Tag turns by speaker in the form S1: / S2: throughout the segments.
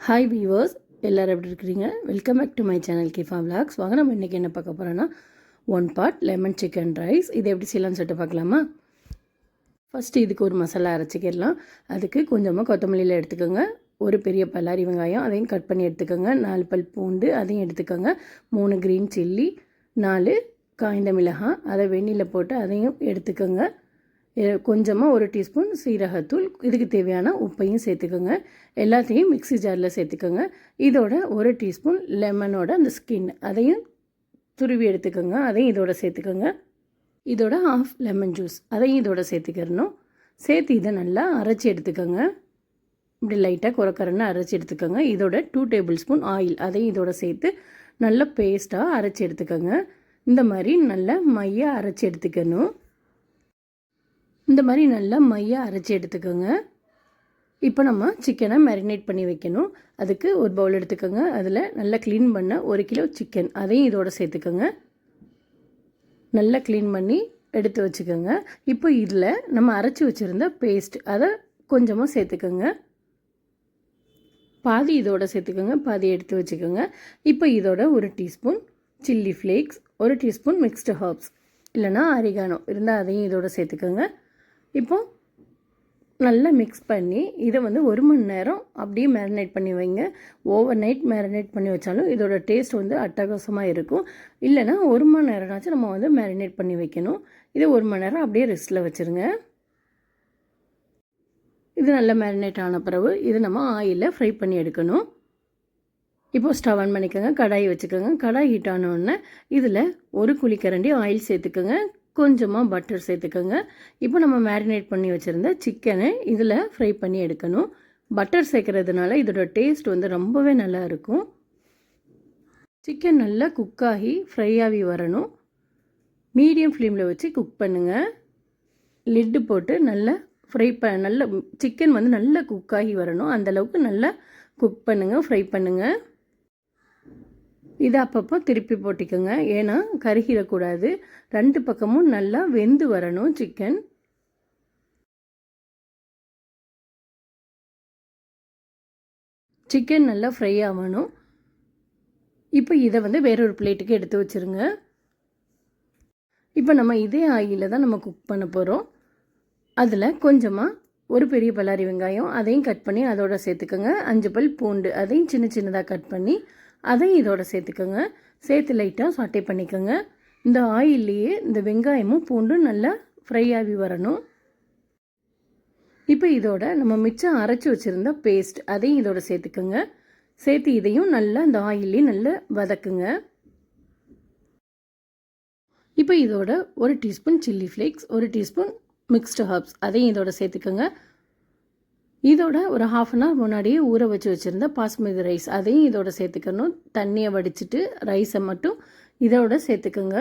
S1: Hi viewers, எல்லோரும் எப்படி இருக்கிறீங்க? Welcome back to my channel Kifa vlogs. வாங்க நம்ம இன்றைக்கி என்ன பார்க்க போகிறோன்னா 1 part லெமன் சிக்கன் ரைஸ். இது எப்படி செய்யலாம்னு சொல்லிட்டு பார்க்கலாமா? ஃபஸ்ட்டு இதுக்கு ஒரு மசாலா அரைச்சிக்கிடலாம். அதுக்கு கொஞ்சமாக கொத்தமல்லியில் எடுத்துக்கோங்க, ஒரு பெரிய பல்லாரி வெங்காயம் அதையும் கட் பண்ணி எடுத்துக்கோங்க, 4 பல் பூண்டு அதையும் எடுத்துக்கோங்க, 3 க்ரீன் சில்லி, 4 காய்ந்த மிளகாய் அதை வெந்நீரில் போட்டு அதையும் எடுத்துக்கோங்க, கொஞ்சமாக 1 டீஸ்பூன் சீரகத்தூள், இதுக்கு தேவையான உப்பையும் சேர்த்துக்கோங்க. எல்லாத்தையும் மிக்ஸி ஜாரில் சேர்த்துக்கோங்க. இதோட 1 டீஸ்பூன் லெமனோட அந்த ஸ்கின் அதையும் துருவி எடுத்துக்கோங்க, அதையும் இதோட சேர்த்துக்கோங்க. இதோட 1/2 லெமன் ஜூஸ் அதையும் இதோட சேர்த்துக்கிறணும். சேர்த்து இதை நல்லா அரைச்சி எடுத்துக்கோங்க. இப்படி லைட்டாக குறைக்கறன்னு அரைச்சி எடுத்துக்கோங்க. இதோட 2 டேபிள் ஸ்பூன் ஆயில் அதையும் இதோட சேர்த்து நல்லா பேஸ்ட்டாக அரைச்சி எடுத்துக்கோங்க. இந்த மாதிரி நல்லா மையாக அரைச்சி எடுத்துக்கணும். இந்த மாதிரி நல்லா மையாக அரைச்சி எடுத்துக்கோங்க. இப்போ நம்ம சிக்கனை மேரினேட் பண்ணி வைக்கணும். அதுக்கு ஒரு பவுல் எடுத்துக்கோங்க. அதில் நல்லா க்ளீன் பண்ண 1 கிலோ சிக்கன் அதையும் இதோட சேர்த்துக்கோங்க. நல்லா க்ளீன் பண்ணி எடுத்து வச்சுக்கோங்க. இப்போ இதில் நம்ம அரைச்சி வச்சுருந்த பேஸ்ட் அதை கொஞ்சமாக சேர்த்துக்கோங்க. பாதி இதோட சேர்த்துக்கோங்க, பாதி எடுத்து வச்சுக்கோங்க. இப்போ இதோட 1 teaspoon chilli flakes, 1 teaspoon mixed herbs இல்லைனா அரிகானோ இருந்தால் அதையும் இதோட சேர்த்துக்கோங்க. இப்போது நல்லா மிக்ஸ் பண்ணி இதை 1 மணி நேரம் அப்படியே மேரினேட் பண்ணி வைங்க. ஓவர் நைட் மேரினேட் பண்ணி வச்சாலும் இதோட டேஸ்ட் அட்டகாசமாக இருக்கும். இல்லைனா 1 மணி நேரம்னாச்சும் நம்ம மேரினேட் பண்ணி வைக்கணும். இதை 1 மணி நேரம் அப்படியே ரெஸ்ட்டில் வச்சுருங்க. இது நல்லா மேரினேட் ஆன பிறகு இது நம்ம ஆயிலில் ஃப்ரை பண்ணி எடுக்கணும். இப்போது ஸ்டவ் ஆன் பண்ணிக்கோங்க, கடாய் வச்சுக்கோங்க. கடாய் ஹீட் ஆனோடனே இதில் 1 குழிக்கரண்டி ஆயில் சேர்த்துக்கோங்க, கொஞ்சமாக பட்டர் சேர்த்துக்கோங்க. இப்போ நம்ம மேரினேட் பண்ணி வச்சுருந்த சிக்கனை இதில் ஃப்ரை பண்ணி எடுக்கணும். பட்டர் சேர்க்குறதுனால இதோட டேஸ்ட் ரொம்பவே நல்லா இருக்கும். சிக்கன் நல்லா குக்காகி ஃப்ரை ஆகி வரணும். மீடியம் ஃப்ளேமில் வச்சு குக் பண்ணுங்கள். லிட்டு போட்டு நல்லா நல்ல சிக்கன் நல்லா குக்காகி வரணும். அந்தளவுக்கு நல்லா குக் பண்ணுங்கள், ஃப்ரை பண்ணுங்கள். இதை அப்பப்போ திருப்பி போட்டிக்கோங்க, ஏன்னா கருகிடக்கூடாது. 2 பக்கமும் நல்லா வெந்து வரணும் சிக்கன். சிக்கன் நல்லா ஃப்ரை ஆகணும். இப்போ இதை வேறொரு பிளேட்டுக்கு எடுத்து வச்சுருங்க. இப்போ நம்ம இதே ஆயிலில் தான் நம்ம குக் பண்ண போகிறோம். அதில் கொஞ்சமாக 1 பெரிய பல்லாரி வெங்காயம் அதையும் கட் பண்ணி அதோட சேர்த்துக்கோங்க, 5 பல் பூண்டு அதையும் சின்ன சின்னதாக கட் பண்ணி அதையும் இதோட சேர்த்துக்கோங்க. சேர்த்து லைட்டாக சாட்டே பண்ணிக்கோங்க. இந்த ஆயில்லையே இந்த வெங்காயமும் பூண்டும் நல்லா ஃப்ரை ஆகி வரணும். இப்போ இதோட நம்ம மிச்சம் அரைச்சி வச்சுருந்த பேஸ்ட் அதையும் இதோட சேர்த்துக்கோங்க. சேர்த்து இதையும் நல்லா இந்த ஆயிலே நல்லா வதக்குங்க. இப்போ இதோட 1 teaspoon chilli flakes, 1 teaspoon mixed herbs அதையும் இதோட சேர்த்துக்கோங்க. இதோட ஒரு 1/2 அன் ஹவர் முன்னாடியே ஊற வச்சுருந்த பாஸ்மதி ரைஸ் அதையும் இதோட சேர்த்துக்கணும். தண்ணியை வடிச்சிட்டு ரைஸை மட்டும் இதோட சேர்த்துக்கோங்க.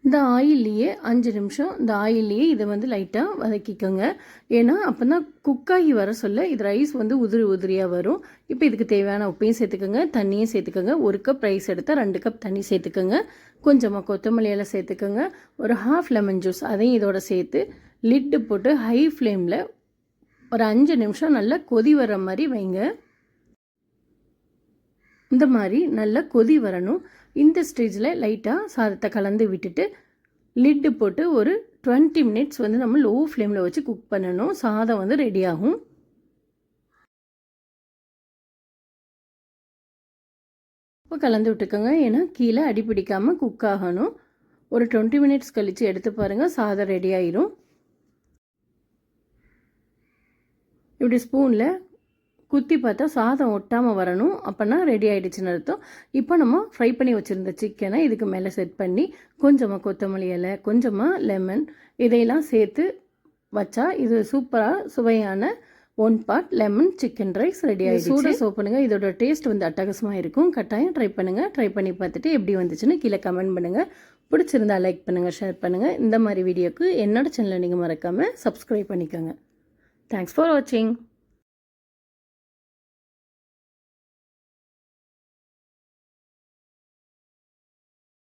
S1: இந்த ஆயில்லையே 5 நிமிஷம் இந்த ஆயில்லையே இதை லைட்டாக வதக்கிக்கோங்க. ஏன்னா அப்போ தான் குக்காகி வர சொல்ல இது ரைஸ் உதிரியாக வரும். இப்போ இதுக்கு தேவையான உப்பையும் சேர்த்துக்கோங்க, தண்ணியும் சேர்த்துக்கோங்க. 1 கப் ரைஸ் எடுத்தால் 2 கப் தண்ணி சேர்த்துக்கோங்க. கொஞ்சமாக கொத்தமல்லி எல்லாம் சேர்த்துக்கோங்க. ஒரு 1/2 லெமன் ஜூஸ் அதையும் இதோட சேர்த்து லிட்டு போட்டு ஹை ஃப்ளேமில் ஒரு 5 நிமிஷம் நல்லா கொதி வர மாதிரி வைங்க. இந்த மாதிரி நல்லா கொதி வரணும். இந்த ஸ்டேஜில் லைட்டாக சாதத்தை கலந்து விட்டுட்டு லிட்டு போட்டு ஒரு 20 மினிட்ஸ் நம்ம லோ ஃப்ளேமில் வச்சு குக் பண்ணணும். சாதம் ரெடி ஆகும். இப்போ கலந்து விட்டுக்கோங்க, ஏன்னா கீழே அடிப்பிடிக்காமல் குக் ஆகணும். ஒரு 20 மினிட்ஸ் கழித்து எடுத்து பாருங்கள், சாதம் ரெடி ஆயிரும். இப்படி ஸ்பூனில் குத்தி பார்த்தா சாதம் ஒட்டாமல் வரணும், அப்போனா ரெடி ஆகிடுச்சுன்னு அர்த்தம். இப்போ நம்ம ஃப்ரை பண்ணி வச்சுருந்த சிக்கனை இதுக்கு மேலே செட் பண்ணி கொஞ்சமாக கொத்தமல்லி இலை, கொஞ்சமாக லெமன் இதையெல்லாம் சேர்த்து வச்சா இது சூப்பராக சுவையான 1 part lemon chicken rice ready ஆகிடுச்சு. சூடாக சர்வ் பண்ணுங்கள். இதோட டேஸ்ட் அட்டகாசமாக இருக்கும். கட்டாயம் ட்ரை பண்ணுங்கள். ட்ரை பண்ணி பார்த்துட்டு எப்படி வந்துச்சுன்னு கீழே கமெண்ட் பண்ணுங்கள். பிடிச்சிருந்தா லைக் பண்ணுங்கள், ஷேர் பண்ணுங்கள். இந்த மாதிரி வீடியோக்கு என்னோட சேனலை நீங்கள் மறக்காமல் சப்ஸ்கிரைப் பண்ணிக்கோங்க. தேங்க்ஸ் ஃபார் வாட்சிங்.